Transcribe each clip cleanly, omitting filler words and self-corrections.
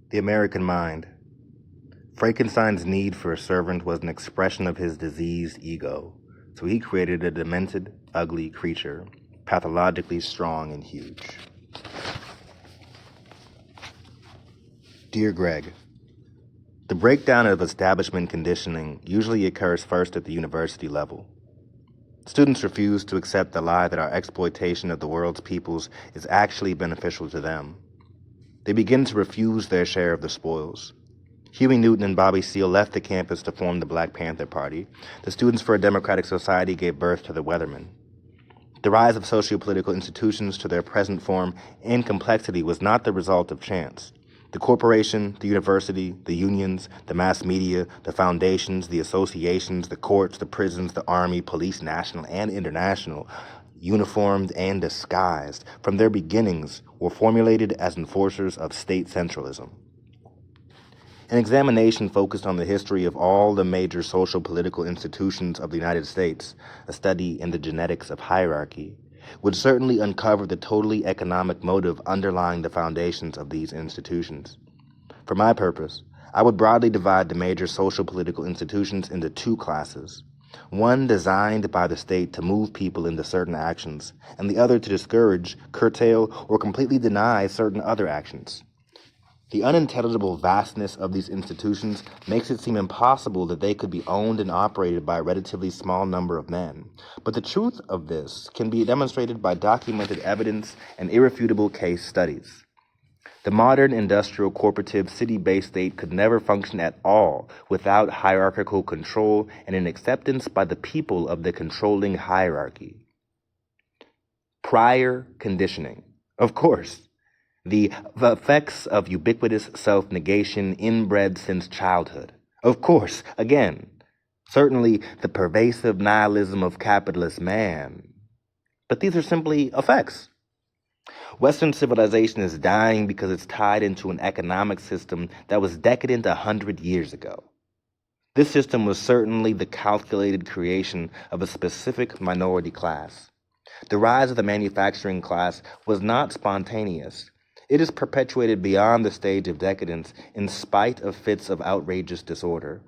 The American Mind. Frankenstein's need for a servant was an expression of his diseased ego, so he created a demented, ugly creature, pathologically strong and huge. Dear Greg, the breakdown of establishment conditioning usually occurs first at the university level. Students refuse to accept the lie that our exploitation of the world's peoples is actually beneficial to them. They begin to refuse their share of the spoils. Huey Newton and Bobby Seale left the campus to form the Black Panther Party. The Students for a Democratic Society gave birth to the Weathermen. The rise of socio-political institutions to their present form and complexity was not the result of chance. The corporation, the university, the unions, the mass media, the foundations, the associations, the courts, the prisons, the army, police, national and international, uniformed and disguised, from their beginnings were formulated as enforcers of state centralism. An examination focused on the history of all the major social political institutions of the United States, a study in the genetics of hierarchy, would certainly uncover the totally economic motive underlying the foundations of these institutions. For my purpose, I would broadly divide the major social political institutions into two classes. One designed by the state to move people into certain actions, and the other to discourage, curtail, or completely deny certain other actions. The unintelligible vastness of these institutions makes it seem impossible that they could be owned and operated by a relatively small number of men. But the truth of this can be demonstrated by documented evidence and irrefutable case studies. The modern industrial corporative city-based state could never function at all without hierarchical control and an acceptance by the people of the controlling hierarchy. Prior conditioning. Of course. The effects of ubiquitous self-negation inbred since childhood. Of course, again, certainly the pervasive nihilism of capitalist man. But these are simply effects. Western civilization is dying because it's tied into an economic system that was decadent 100 years ago. This system was certainly the calculated creation of a specific minority class. The rise of the manufacturing class was not spontaneous. It is perpetuated beyond the stage of decadence in spite of fits of outrageous disorder.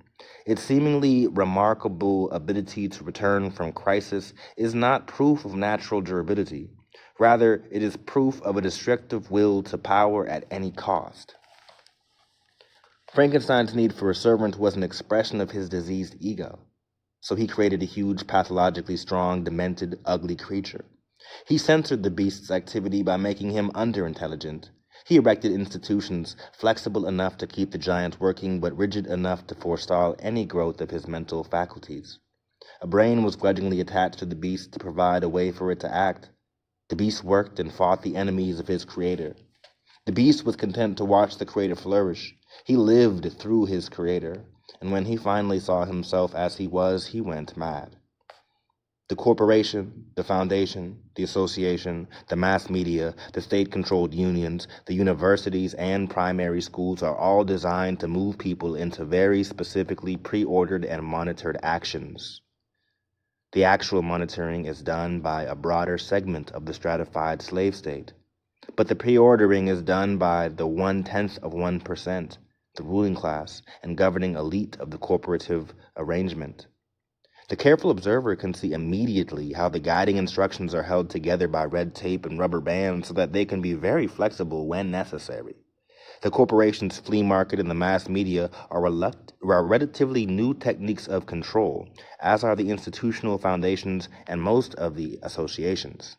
Its seemingly remarkable ability to return from crisis is not proof of natural durability. Rather, it is proof of a destructive will to power at any cost. Frankenstein's need for a servant was an expression of his diseased ego, so he created a huge, pathologically strong, demented, ugly creature. He censored the beast's activity by making him underintelligent. He erected institutions flexible enough to keep the giant working, but rigid enough to forestall any growth of his mental faculties. A brain was grudgingly attached to the beast to provide a way for it to act. The beast worked and fought the enemies of his creator. The beast was content to watch the creator flourish. He lived through his creator, and when he finally saw himself as he was, he went mad. The corporation, the foundation, the association, the mass media, the state-controlled unions, the universities, and primary schools are all designed to move people into very specifically pre-ordered and monitored actions. The actual monitoring is done by a broader segment of the stratified slave state, but the pre-ordering is done by the 0.1%, the ruling class and governing elite of the corporative arrangement. The careful observer can see immediately how the guiding instructions are held together by red tape and rubber bands so that they can be very flexible when necessary. The corporation's flea market and the mass media are relatively new techniques of control, as are the institutional foundations and most of the associations.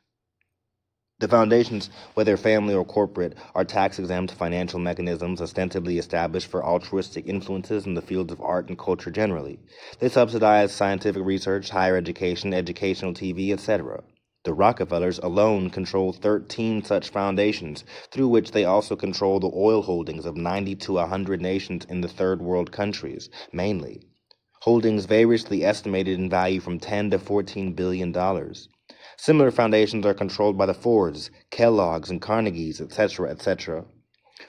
The foundations, whether family or corporate, are tax-exempt financial mechanisms ostensibly established for altruistic influences in the fields of art and culture generally. They subsidize scientific research, higher education, educational TV, etc. The Rockefellers alone control 13 such foundations, through which they also control the oil holdings of 90 to 100 nations in the third world countries, mainly. Holdings variously estimated in value from $10 to $14 billion. Similar foundations are controlled by the Fords, Kellogg's, and Carnegies, etc., etc.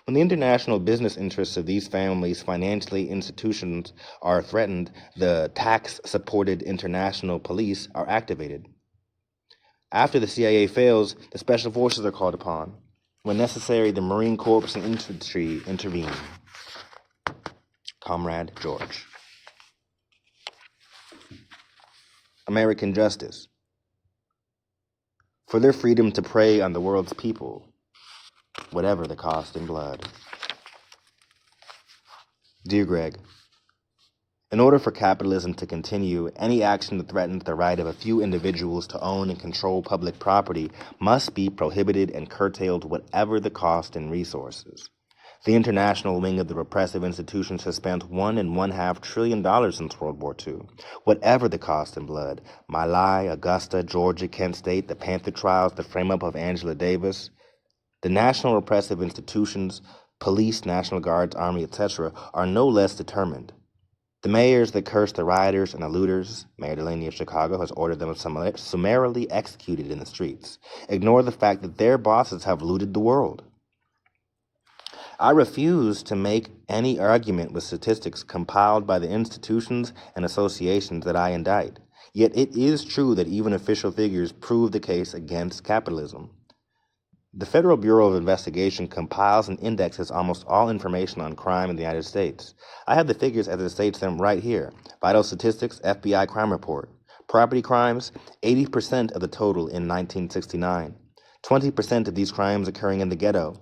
When the international business interests of these families' financial institutions are threatened, the tax-supported international police are activated. After the CIA fails, the special forces are called upon. When necessary, the Marine Corps and infantry intervene. Comrade George. American Justice. For their freedom to prey on the world's people, whatever the cost in blood. Dear Greg, in order for capitalism to continue, any action that threatens the right of a few individuals to own and control public property must be prohibited and curtailed whatever the cost in resources. The international wing of the repressive institutions has spent $1.5 trillion since World War II. Whatever the cost in blood, My Lai, Augusta, Georgia, Kent State, the Panther trials, the frame-up of Angela Davis, the national repressive institutions, police, National Guards, Army, etc., are no less determined. The mayors that curse the rioters and the looters, Mayor Delaney of Chicago has ordered them summarily executed in the streets, ignore the fact that their bosses have looted the world. I refuse to make any argument with statistics compiled by the institutions and associations that I indict. Yet it is true that even official figures prove the case against capitalism. The Federal Bureau of Investigation compiles and indexes almost all information on crime in the United States. I have the figures as it states them right here. Vital Statistics, FBI Crime Report. Property crimes, 80% of the total in 1969. 20% of these crimes occurring in the ghetto.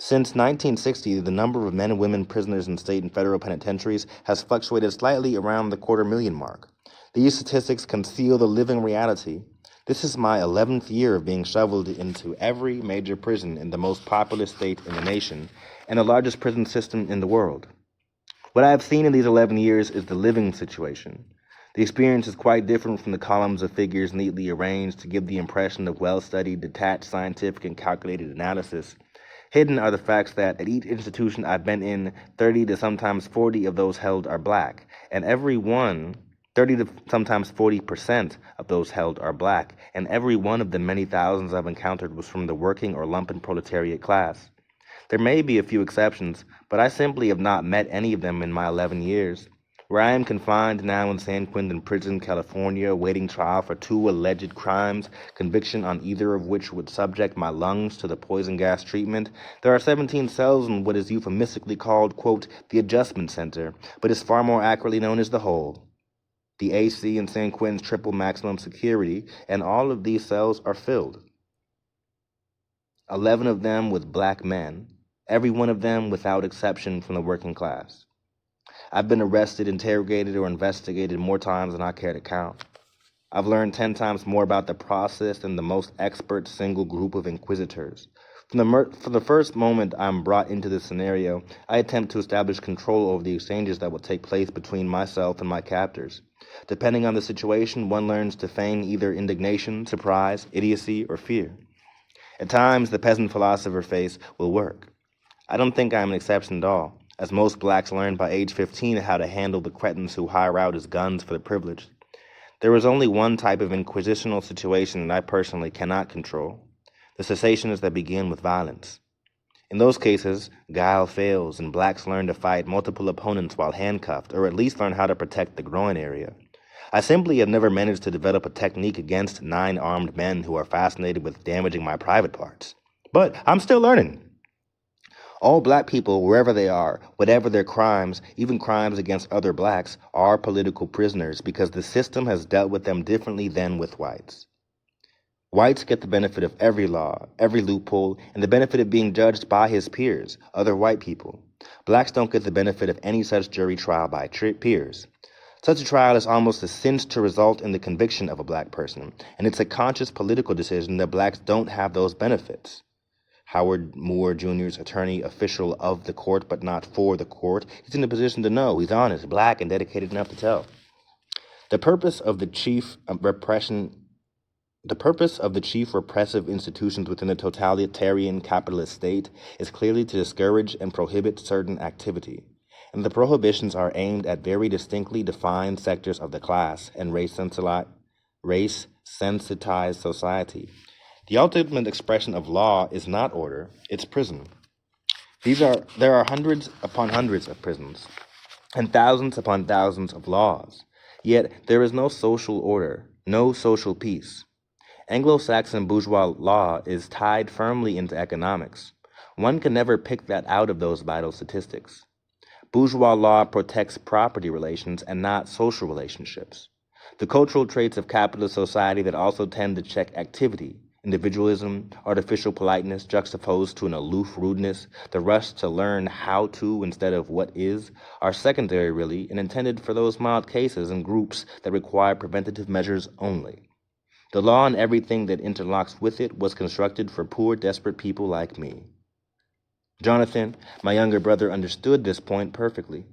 Since 1960, the number of men and women prisoners in state and federal penitentiaries has fluctuated slightly around the 250,000 mark. These statistics conceal the living reality. This is my 11th year of being shoveled into every major prison in the most populous state in the nation and the largest prison system in the world. What I have seen in these 11 years is the living situation. The experience is quite different from the columns of figures neatly arranged to give the impression of well-studied, detached, scientific, and calculated analysis. Hidden are the facts that at each institution I've been in, 30 to sometimes 40 of those held are black, and 30 to sometimes 40% of those held are black, and every one of the many thousands I've encountered was from the working or lumpen proletariat class. There may be a few exceptions, but I simply have not met any of them in my 11 years. Where I am confined now in San Quentin Prison, California, awaiting trial for 2 alleged crimes, conviction on either of which would subject my lungs to the poison gas treatment, there are 17 cells in what is euphemistically called, quote, the adjustment center, but is far more accurately known as the hole. The AC in San Quentin's triple maximum security, and all of these cells are filled. 11 of them with black men, every one of them without exception from the working class. I've been arrested, interrogated, or investigated more times than I care to count. I've learned 10 times more about the process than the most expert single group of inquisitors. From the first moment I'm brought into this scenario, I attempt to establish control over the exchanges that will take place between myself and my captors. Depending on the situation, one learns to feign either indignation, surprise, idiocy, or fear. At times, the peasant philosopher face will work. I don't think I'm an exception at all, as most blacks learned by age 15 how to handle the cretins who hire out as guns for the privileged. There is only one type of inquisitional situation that I personally cannot control, the cessations that begin with violence. In those cases, guile fails and blacks learn to fight multiple opponents while handcuffed, or at least learn how to protect the groin area. I simply have never managed to develop a technique against 9 armed men who are fascinated with damaging my private parts. But I'm still learning. All black people, wherever they are, whatever their crimes, even crimes against other blacks, are political prisoners because the system has dealt with them differently than with whites. Whites get the benefit of every law, every loophole, and the benefit of being judged by his peers, other white people. Blacks don't get the benefit of any such jury trial by peers. Such a trial is almost a cinch to result in the conviction of a black person, and it's a conscious political decision that blacks don't have those benefits. Howard Moore Jr.'s attorney, official of the court, but not for the court, he's in a position to know. He's honest, black, and dedicated enough to tell. The purpose of the chief repressive institutions within the totalitarian capitalist state is clearly to discourage and prohibit certain activity, and the prohibitions are aimed at very distinctly defined sectors of the class and race-sensitized society. The ultimate expression of law is not order, it's prison. There are hundreds upon hundreds of prisons, and thousands upon thousands of laws. Yet there is no social order, no social peace. Anglo-Saxon bourgeois law is tied firmly into economics. One can never pick that out of those vital statistics. Bourgeois law protects property relations and not social relationships. The cultural traits of capitalist society that also tend to check activity, individualism, artificial politeness juxtaposed to an aloof rudeness, the rush to learn how to instead of what is, are secondary really and intended for those mild cases and groups that require preventative measures only. The law and everything that interlocks with it was constructed for poor, desperate people like me. Jonathan, my younger brother, understood this point perfectly.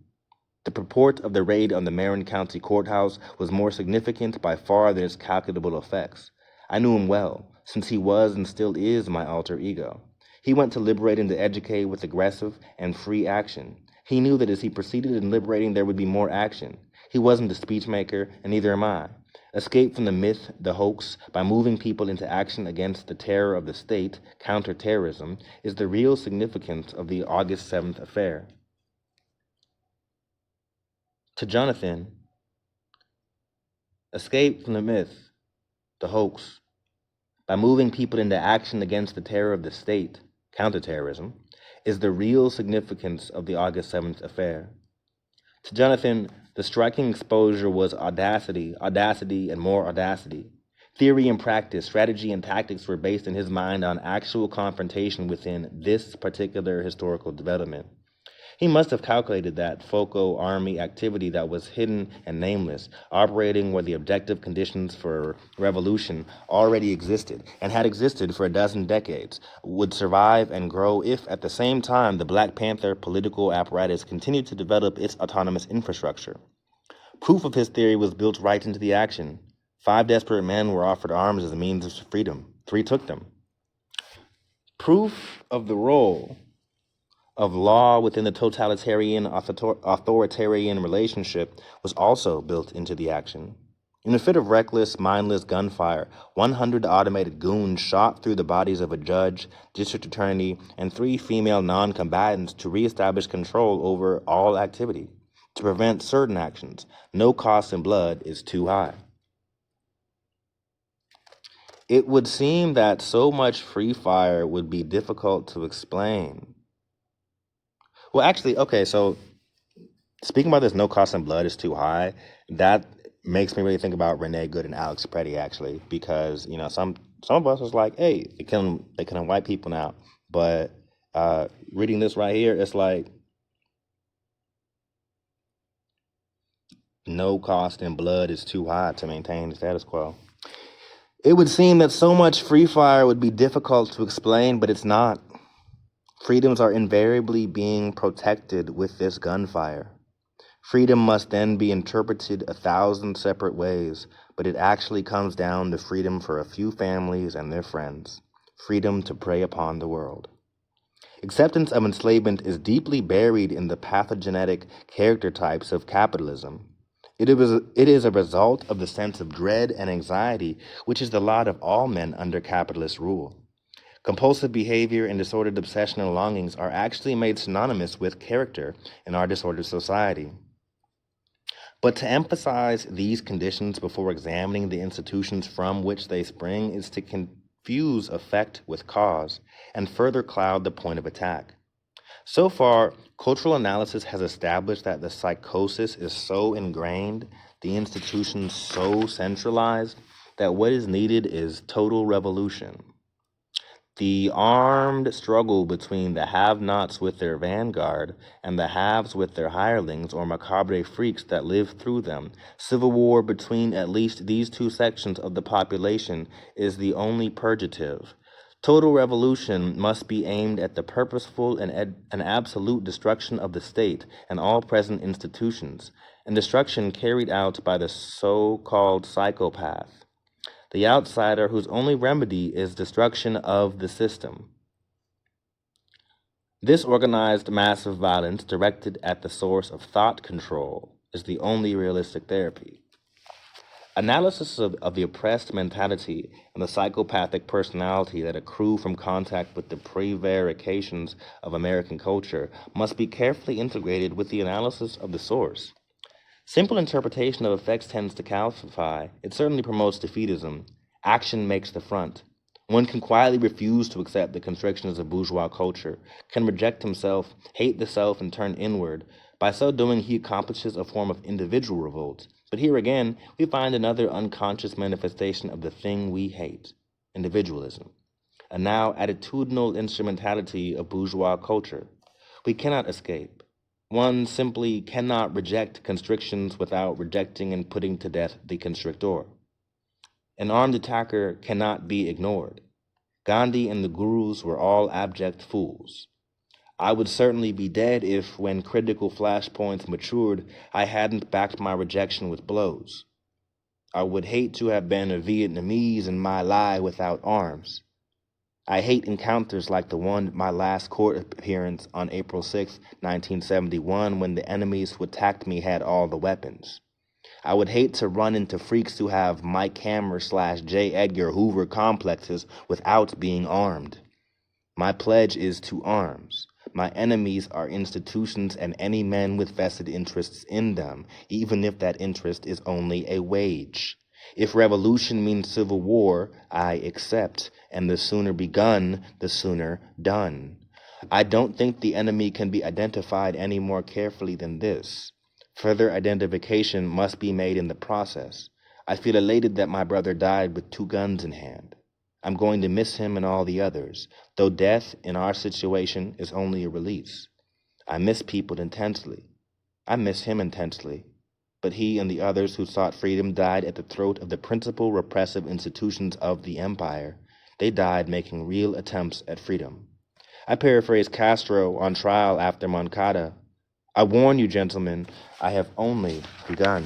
The purport of the raid on the Marin County Courthouse was more significant by far than its calculable effects. I knew him well, since he was and still is my alter ego. He went to liberate and to educate with aggressive and free action. He knew that as he proceeded in liberating, there would be more action. He wasn't a speechmaker, and neither am I. Escape from the myth, the hoax, by moving people into action against the terror of the state, counterterrorism, is the real significance of the August 7th affair. To Jonathan, escape from the myth, the hoax, by moving people into action against the terror of the state, counterterrorism, is the real significance of the August 7th affair. To Jonathan, the striking exposure was audacity, and more audacity. Theory and practice, strategy and tactics were based in his mind on actual confrontation within this particular historical development. He must have calculated that FOCO Army activity that was hidden and nameless, operating where the objective conditions for revolution already existed and had existed for a dozen decades, would survive and grow if at the same time the Black Panther political apparatus continued to develop its autonomous infrastructure. Proof of his theory was built right into the action. 5 desperate men were offered arms as a means of freedom. 3 took them. Proof of the role of law within the totalitarian authoritarian relationship was also built into the action. In a fit of reckless, mindless gunfire, 100 automated goons shot through the bodies of a judge, district attorney, and 3 female non-combatants to reestablish control over all activity. To prevent certain actions, no cost in blood is too high. It would seem that so much free fire would be difficult to explain. Well, actually, okay, so speaking about this no cost in blood is too high, that makes me really think about Renee Good and Alex Preddy, actually, because, you know, some of us was like, hey, they killing white people now. But reading this right here, it's like no cost in blood is too high to maintain the status quo. It would seem that so much free fire would be difficult to explain, but it's not. Freedoms are invariably being protected with this gunfire. Freedom must then be interpreted 1,000 separate ways, but it actually comes down to freedom for a few families and their friends. Freedom to prey upon the world. Acceptance of enslavement is deeply buried in the pathogenetic character types of capitalism. It is a result of the sense of dread and anxiety, which is the lot of all men under capitalist rule. Compulsive behavior and disordered obsession and longings are actually made synonymous with character in our disordered society. But to emphasize these conditions before examining the institutions from which they spring is to confuse effect with cause and further cloud the point of attack. So far, cultural analysis has established that the psychosis is so ingrained, the institutions so centralized, that what is needed is total revolution. The armed struggle between the have-nots with their vanguard and the haves with their hirelings or macabre freaks that live through them, civil war between at least these 2 sections of the population is the only purgative. Total revolution must be aimed at the purposeful and absolute destruction of the state and all present institutions, and destruction carried out by the so-called psychopath, the outsider whose only remedy is destruction of the system. This organized massive violence directed at the source of thought control is the only realistic therapy. Analysis of the oppressed mentality and the psychopathic personality that accrue from contact with the prevarications of American culture must be carefully integrated with the analysis of the source. Simple interpretation of effects tends to calcify. It certainly promotes defeatism. Action makes the front. One can quietly refuse to accept the constrictions of bourgeois culture, can reject himself, hate the self, and turn inward, By so doing, he accomplishes a form of individual revolt. But here again, we find another unconscious manifestation of the thing we hate, individualism, a now attitudinal instrumentality of bourgeois culture. We cannot escape. One simply cannot reject constrictions without rejecting and putting to death the constrictor. An armed attacker cannot be ignored. Gandhi and the gurus were all abject fools. I would certainly be dead if, when critical flashpoints matured, I hadn't backed my rejection with blows. I would hate to have been a Vietnamese in my lie without arms. I hate encounters like the one at my last court appearance on April 6, 1971, when the enemies who attacked me had all the weapons. I would hate to run into freaks who have Mike Hammer / J. Edgar Hoover complexes without being armed. My pledge is to arms. My enemies are institutions and any men with vested interests in them, even if that interest is only a wage. If revolution means civil war, I accept, and the sooner begun, the sooner done. I don't think the enemy can be identified any more carefully than this. Further identification must be made in the process. I feel elated that my brother died with 2 guns in hand. I'm going to miss him and all the others, though death in our situation is only a release. I miss people intensely. I miss him intensely. But he and the others who sought freedom died at the throat of the principal repressive institutions of the empire. They died making real attempts at freedom. I paraphrase Castro on trial after Moncada. I warn you, gentlemen, I have only begun.